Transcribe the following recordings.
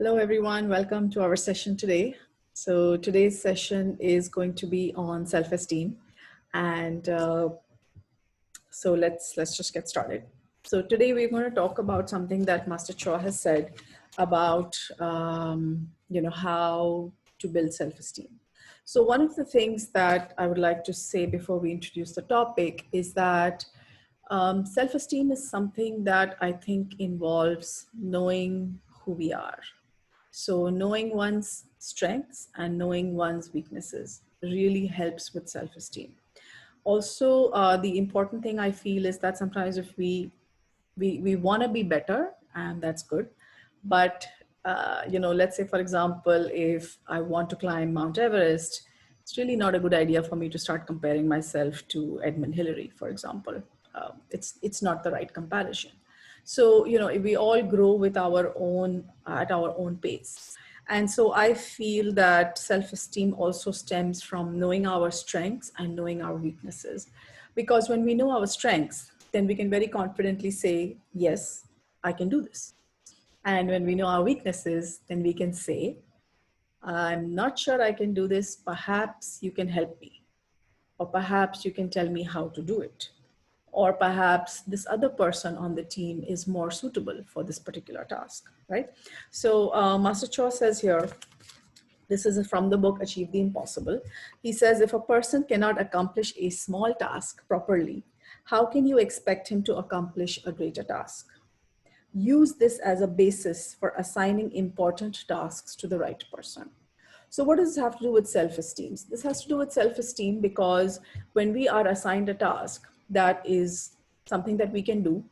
Hello, everyone. Welcome to our session today. So today's session is going to be on self-esteem. And so let's just get started. So today we're going to talk about something that Master Choa has said about, how to build self-esteem. So one of the things that I would like to say before we introduce the topic is that self-esteem is something that I think involves knowing who we are. So knowing one's strengths and knowing one's weaknesses really helps with self-esteem. Also, the important thing I feel is that sometimes if we want to be better, and that's good, but let's say, for example, if I want to climb Mount Everest, it's really not a good idea for me to start comparing myself to Edmund Hillary, for example. It's not the right comparison. So, we all grow with our own, at our own pace. And so I feel that self-esteem also stems from knowing our strengths and knowing our weaknesses. Because when we know our strengths, then we can very confidently say, yes, I can do this. And when we know our weaknesses, then we can say, I'm not sure I can do this. Perhaps you can help me. Or perhaps you can tell me how to do it. Or perhaps this other person on the team is more suitable for this particular task, right? So Master Choa says here, this is from the book, Achieve the Impossible. He says, if a person cannot accomplish a small task properly, how can you expect him to accomplish a greater task? Use this as a basis for assigning important tasks to the right person. So what does this have to do with self-esteem? This has to do with self-esteem because when we are assigned a task that is something that we can do,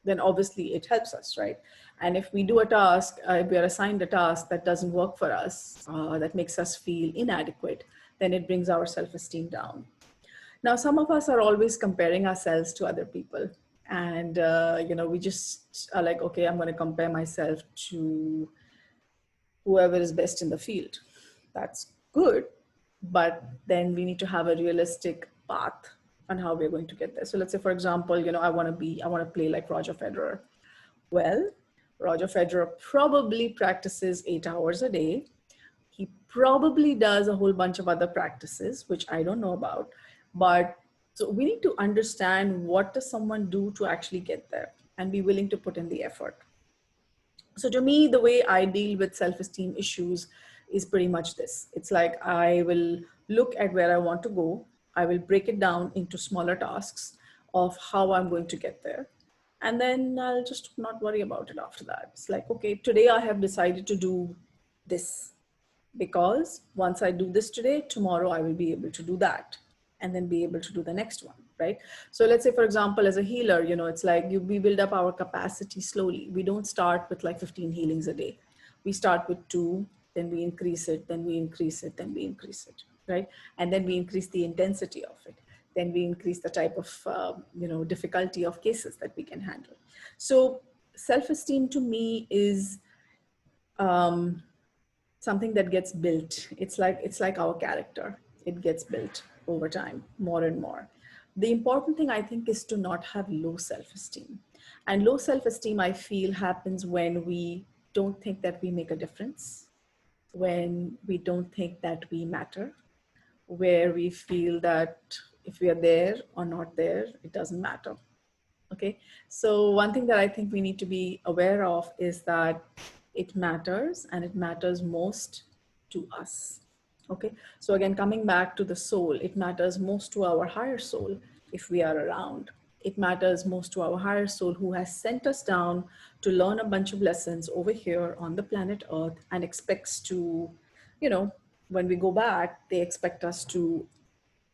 then obviously it helps us, right? And if we do a task, if we are assigned a task that doesn't work for us, that makes us feel inadequate, then it brings our self-esteem down. Now, some of us are always comparing ourselves to other people. And, we just are like, okay, I'm going to compare myself to whoever is best in the field. That's good, but then we need to have a realistic path on how we're going to get there. So let's say, for example, I want to play like Roger Federer. Well, Roger Federer probably practices 8 hours a day. He probably does a whole bunch of other practices, which I don't know about, but so we need to understand what does someone do to actually get there and be willing to put in the effort. So to me, the way I deal with self-esteem issues is pretty much this. It's like I will look at where I want to go. I will break it down into smaller tasks of how I'm going to get there. And then I'll just not worry about it after that. It's like, okay, today I have decided to do this because once I do this today, tomorrow I will be able to do that and then be able to do the next one, right? So let's say, for example, as a healer, it's like we build up our capacity slowly. We don't start with like 15 healings a day. We start with 2, then we increase it, then we increase it, then we increase it, right? And then we increase the intensity of it. Then we increase the type of, difficulty of cases that we can handle. So self-esteem to me is something that gets built. It's like our character. It gets built over time, more and more. The important thing, I think, is to not have low self-esteem. And low self-esteem, I feel, happens when we don't think that we make a difference, when we don't think that we matter, where we feel that if we are there or not there, it doesn't matter. Okay, so one thing that I think we need to be aware of is that it matters, and it matters most to us. Okay, so again, coming back to the soul, it matters most to our higher soul if we are around. It matters most to our higher soul who has sent us down to learn a bunch of lessons over here on the planet Earth and expects to, when we go back, they expect us to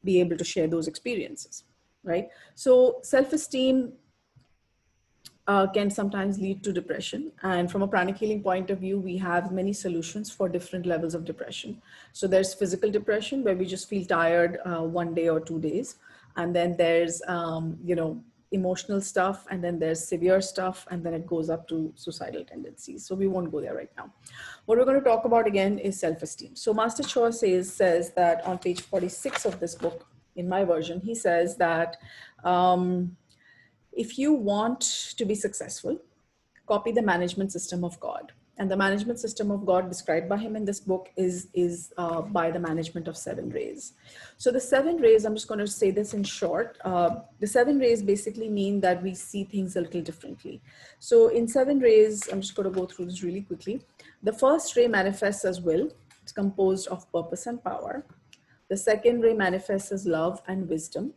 be able to share those experiences, right? So self-esteem can sometimes lead to depression. And from a pranic healing point of view, we have many solutions for different levels of depression. So there's physical depression where we just feel tired 1 day or 2 days. And then there's, emotional stuff. And then there's severe stuff. And then it goes up to suicidal tendencies. So we won't go there right now. What we're going to talk about again is self-esteem. So Master Choa says that on page 46 of this book, in my version, he says that, if you want to be successful, copy the management system of God. And the management system of God described by him in this book is by the management of 7 rays. So the 7 rays, I'm just going to say this in short. The 7 rays basically mean that we see things a little differently. So in 7 rays, I'm just going to go through this really quickly. The first ray manifests as will. It's composed of purpose and power. The second ray manifests as love and wisdom.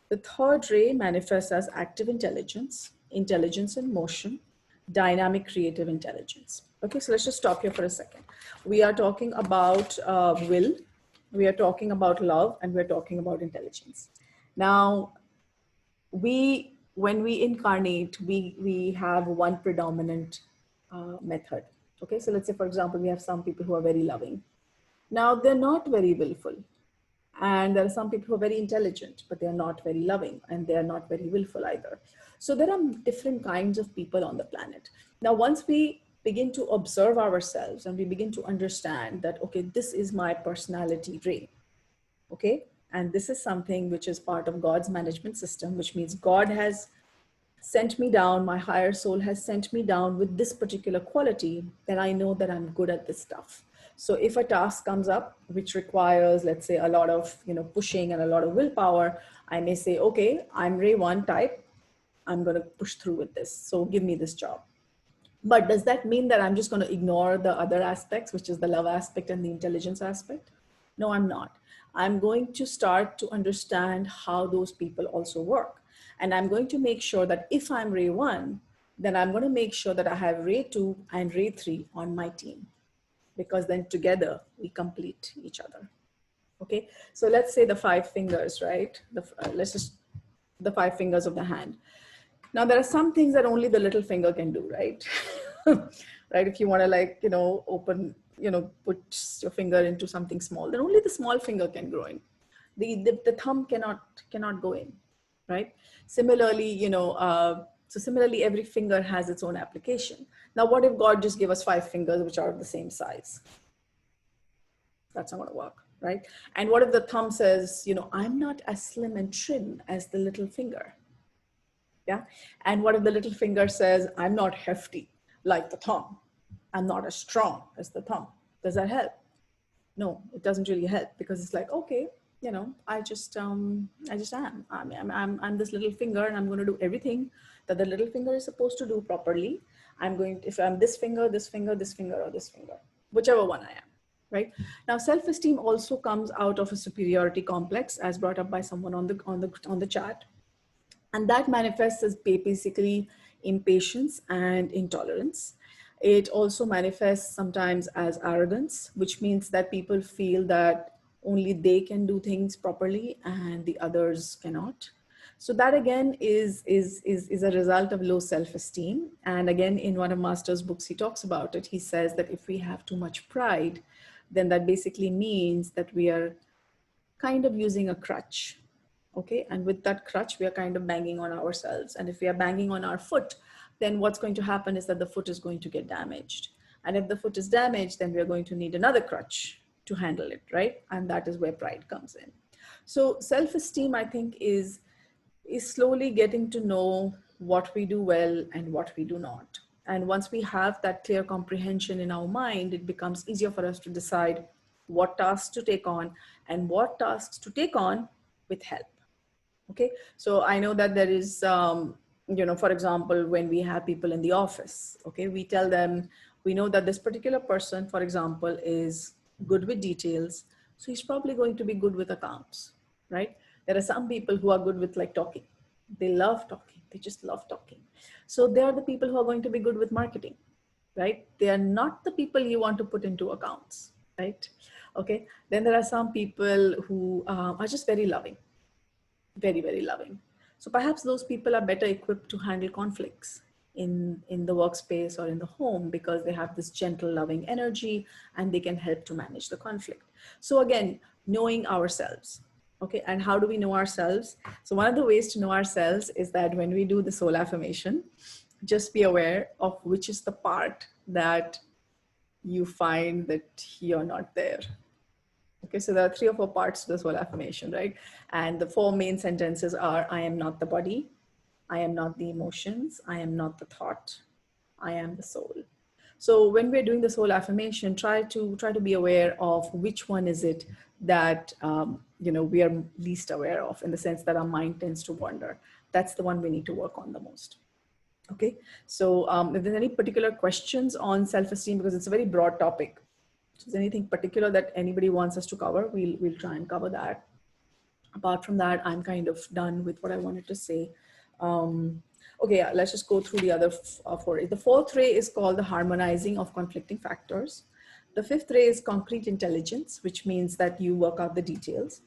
The third ray manifests as active intelligence, intelligence in motion, dynamic creative intelligence. Okay, so let's just stop here for a second. We are talking about will, we are talking about love, and we're talking about intelligence. Now, when we incarnate, we have one predominant method. Okay, so let's say, for example, we have some people who are very loving. Now, they're not very willful. And there are some people who are very intelligent, but they're not very loving, and they're not very willful either. So there are different kinds of people on the planet. Now, once we begin to observe ourselves and we begin to understand that, okay, this is my personality ray, okay? And this is something which is part of God's management system, which means God has sent me down, my higher soul has sent me down with this particular quality, then I know that I'm good at this stuff. So if a task comes up which requires, let's say, a lot of pushing and a lot of willpower, I may say, okay, I'm Ray 1 type, I'm going to push through with this, so give me this job. But does that mean that I'm just going to ignore the other aspects, which is the love aspect and the intelligence aspect? No, I'm not. I'm going to start to understand how those people also work. And I'm going to make sure that if I'm Ray 1, then I'm going to make sure that I have Ray 2 and Ray 3 on my team, because then together we complete each other. Okay, so let's say the 5 fingers, right? The 5 fingers of the hand. Now there are some things that only the little finger can do, right? Right? If you want to open, put your finger into something small, then only the small finger can go in. The thumb cannot go in, right? Similarly, so similarly, every finger has its own application. Now, what if God just gave us 5 fingers which are of the same size? That's not going to work, right? And what if the thumb says, I'm not as slim and trim as the little finger? Yeah. And what if the little finger says, I'm not hefty like the thumb. I'm not as strong as the thumb. Does that help? No, it doesn't really help, because it's like, okay, I just am. I'm this little finger, and I'm going to do everything that the little finger is supposed to do properly. If I'm this finger, this finger, this finger, or this finger, whichever one I am, right? Now, self-esteem also comes out of a superiority complex, as brought up by someone on the chat. And that manifests as basically impatience and intolerance. It also manifests sometimes as arrogance, which means that people feel that only they can do things properly and the others cannot. So that again is a result of low self-esteem. And again, in one of Master's books, he talks about it. He says that if we have too much pride, then that basically means that we are kind of using a crutch. Okay, and with that crutch, we are kind of banging on ourselves. And if we are banging on our foot, then what's going to happen is that the foot is going to get damaged. And if the foot is damaged, then we are going to need another crutch to handle it, right? And that is where pride comes in. So self-esteem, I think, is slowly getting to know what we do well and what we do not. And once we have that clear comprehension in our mind, it becomes easier for us to decide what tasks to take on and what tasks to take on with help. Okay, so I know that there is, for example, when we have people in the office, okay, we tell them, we know that this particular person, for example, is good with details. So he's probably going to be good with accounts, right? There are some people who are good with talking. They love talking. They just love talking. So they are the people who are going to be good with marketing, right? They are not the people you want to put into accounts, right? Okay. Then there are some people who are just very loving. Very, very loving. So perhaps those people are better equipped to handle conflicts in the workspace or in the home, because they have this gentle, loving energy and they can help to manage the conflict. So again, knowing ourselves. Okay, and how do we know ourselves? So one of the ways to know ourselves is that when we do the soul affirmation, just be aware of which is the part that you find that you're not there. Okay, so there are 3 or 4 parts to the soul affirmation, right? And the 4 main sentences are, I am not the body, I am not the emotions, I am not the thought, I am the soul. So when we're doing this whole affirmation, try to be aware of which one is it that we are least aware of, in the sense that our mind tends to wander. That's the one we need to work on the most. Okay, so if there's any particular questions on self-esteem, because it's a very broad topic, so is there anything particular that anybody wants us to cover, we'll try and cover that. Apart from that, I'm kind of done with what I wanted to say. Okay, yeah, let's just go through the other four. The fourth ray is called the harmonizing of conflicting factors. The fifth ray is concrete intelligence, which means that you work out the details.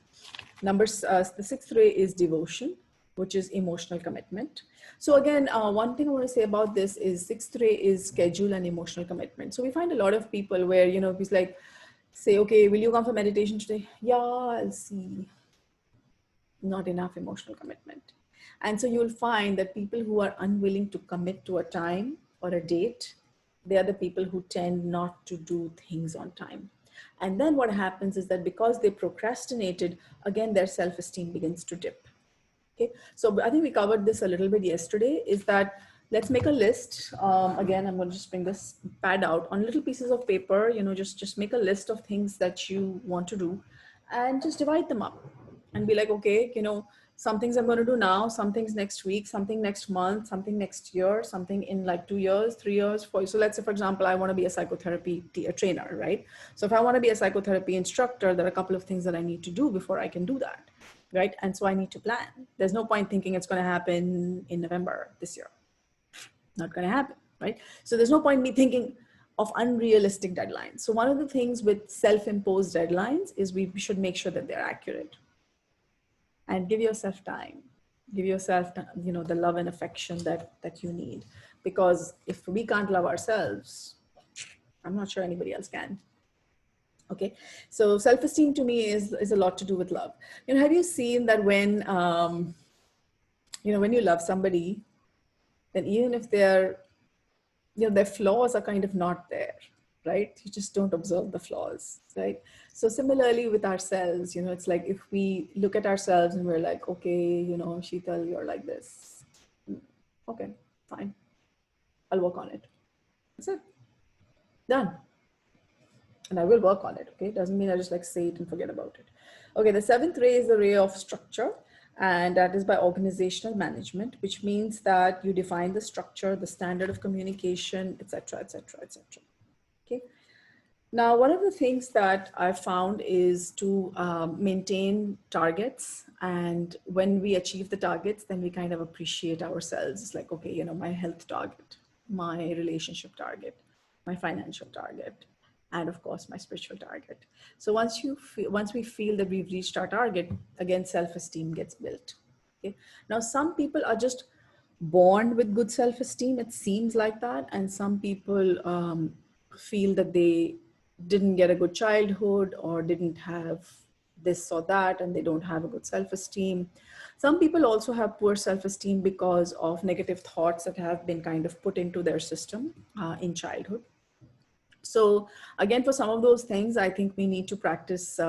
The sixth ray is devotion, which is emotional commitment. So again, one thing I want to say about this is sixth ray is schedule and emotional commitment. So we find a lot of people where, it's like, say, okay, will you come for meditation today? Yeah, I'll see. Not enough emotional commitment. And so you'll find that people who are unwilling to commit to a time or a date, they are the people who tend not to do things on time. And then what happens is that because they procrastinated, again, their self-esteem begins to dip. Okay, so I think we covered this a little bit yesterday, is that let's make a list. Again, I'm going to just bring this pad out on little pieces of paper, just make a list of things that you want to do and just divide them up and be like, okay, some things I'm going to do now, some things next week, something next month, something next year, something in like 2 years, 3 years, 4 years. So let's say, for example, I want to be a psychotherapy trainer, right? So if I want to be a psychotherapy instructor, there are a couple of things that I need to do before I can do that. Right? And so I need to plan. There's no point thinking it's going to happen in November this year. Not going to happen, right? So there's no point me thinking of unrealistic deadlines. So one of the things with self-imposed deadlines is we should make sure that they're accurate. And give yourself time. Give yourself, the love and affection that you need. Because if we can't love ourselves, I'm not sure anybody else can. Okay, so self-esteem to me is a lot to do with love. Have you seen that when, when you love somebody, then even if their flaws are kind of not there, right? You just don't observe the flaws, right? So similarly with ourselves, it's like if we look at ourselves and we're like, okay, Sheetal, you're like this. Okay, fine. I'll work on it. That's it. Done. And I will work on it, okay? Doesn't mean I just like say it and forget about it. Okay, the seventh ray is the ray of structure, and that is by organizational management, which means that you define the structure, the standard of communication, etc., etc., etc. Okay. Now, one of the things that I found is to maintain targets. And when we achieve the targets, then we kind of appreciate ourselves. It's like, okay, my health target, my relationship target, my financial target, and of course my spiritual target. So once we feel that we've reached our target, again, self-esteem gets built. Okay. Now, some people are just born with good self-esteem. It seems like that. And some people feel that they didn't get a good childhood or didn't have this or that, and they don't have a good self-esteem. Some people also have poor self-esteem because of negative thoughts that have been kind of put into their system in childhood. So again, for some of those things, I think we need to practice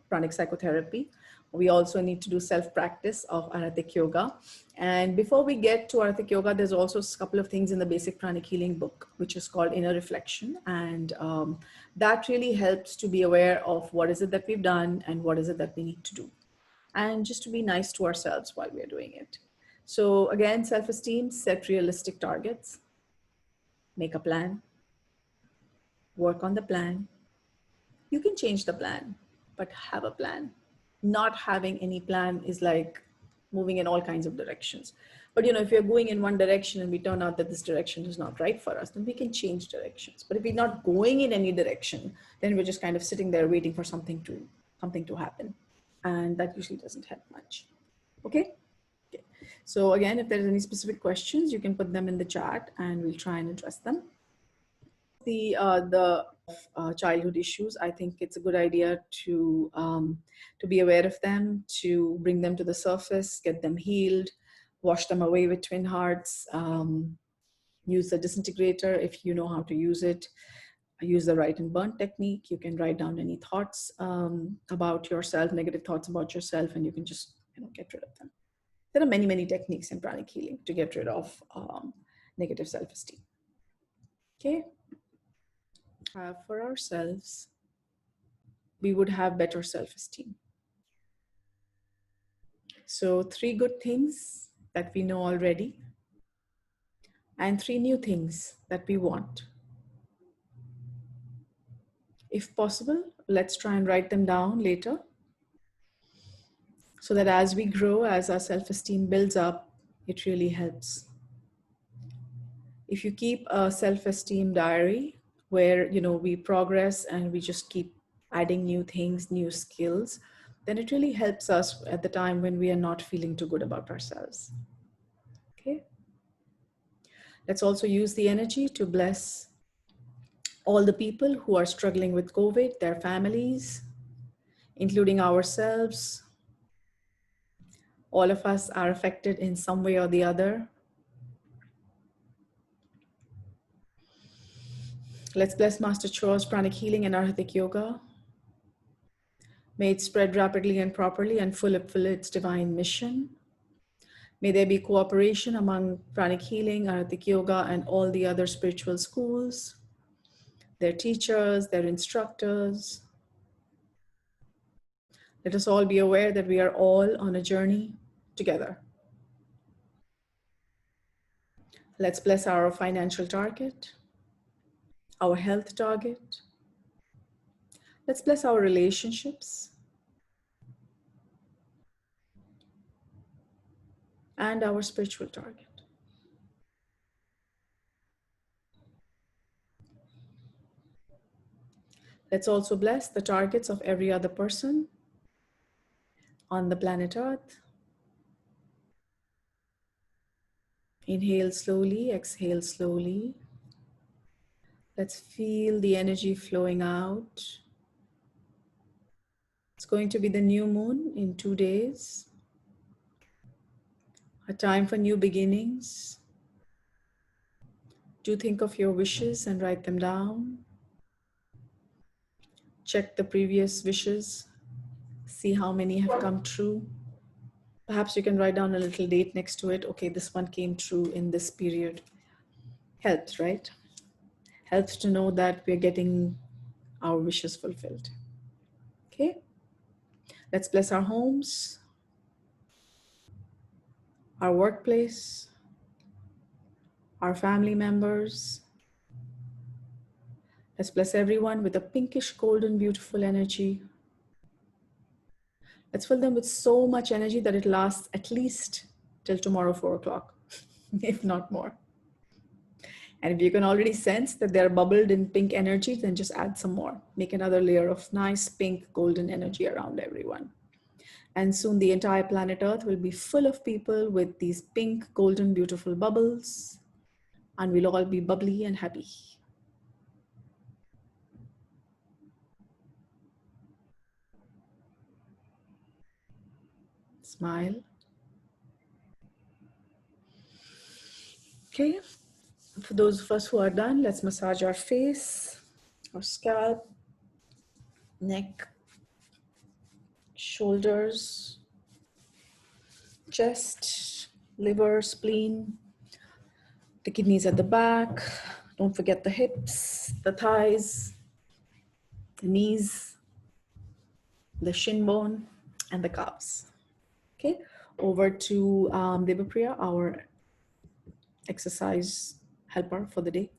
pranic psychotherapy. We also need to do self-practice of Arhatic yoga. And before we get to Arhatic yoga, there's also a couple of things in the basic pranic healing book, which is called Inner Reflection. And that really helps to be aware of what is it that we've done and what is it that we need to do. And just to be nice to ourselves while we're doing it. So again, self-esteem, set realistic targets, make a plan, work on the plan. You can change the plan, but have a plan. Not having any plan is like moving in all kinds of directions. But if you're going in one direction and we turn out that this direction is not right for us, then we can change directions. But if we're not going in any direction, then we're just kind of sitting there waiting for something to happen. And that usually doesn't help much. Okay? Okay. So again, if there's any specific questions, you can put them in the chat and we'll try and address them. The childhood issues, I think it's a good idea to be aware of them, to bring them to the surface, get them healed, wash them away with twin hearts, use the disintegrator if you know how to use it, use the write and burn technique. You can write down any thoughts about yourself, negative thoughts about yourself, and you can just get rid of them. There are many, many techniques in pranic healing to get rid of negative self-esteem. Okay. have for ourselves, we would have better self-esteem. So 3 good things that we know already, and 3 new things that we want. If possible, let's try and write them down later, so that as we grow, as our self-esteem builds up, it really helps. If you keep a self-esteem diary where we progress and we just keep adding new things, new skills, then it really helps us at the time when we are not feeling too good about ourselves. Okay. Let's also use the energy to bless all the people who are struggling with COVID, their families, including ourselves. All of us are affected in some way or the other. Let's bless Master Choa's Pranic Healing and Arhatic Yoga. May it spread rapidly and properly and fulfill its divine mission. May there be cooperation among Pranic Healing, Arhatic Yoga, and all the other spiritual schools, their teachers, their instructors. Let us all be aware that we are all on a journey together. Let's bless our financial target, our health target. Let's bless our relationships and our spiritual target. Let's also bless the targets of every other person on the planet Earth. Inhale slowly, exhale slowly. Let's feel the energy flowing out. It's going to be the new moon in 2 days. A time for new beginnings. Do think of your wishes and write them down. Check the previous wishes. See how many have come true. Perhaps you can write down a little date next to it. Okay, this one came true in this period. Helps, right? Helps to know that we're getting our wishes fulfilled. Okay? Let's bless our homes, our workplace, our family members. Let's bless everyone with a pinkish, golden, beautiful energy. Let's fill them with so much energy that it lasts at least till tomorrow, 4 o'clock, if not more. And if you can already sense that they're bubbled in pink energy, then just add some more. Make another layer of nice pink golden energy around everyone. And soon the entire planet Earth will be full of people with these pink, golden, beautiful bubbles. And we'll all be bubbly and happy. Smile. Okay. For those of us who are done, let's massage our face, our scalp, neck, shoulders, chest, liver, spleen, the kidneys at the back. Don't forget the hips, the thighs, the knees, the shin bone, and the calves. Okay, over to Devapriya, our exercise helper for the day.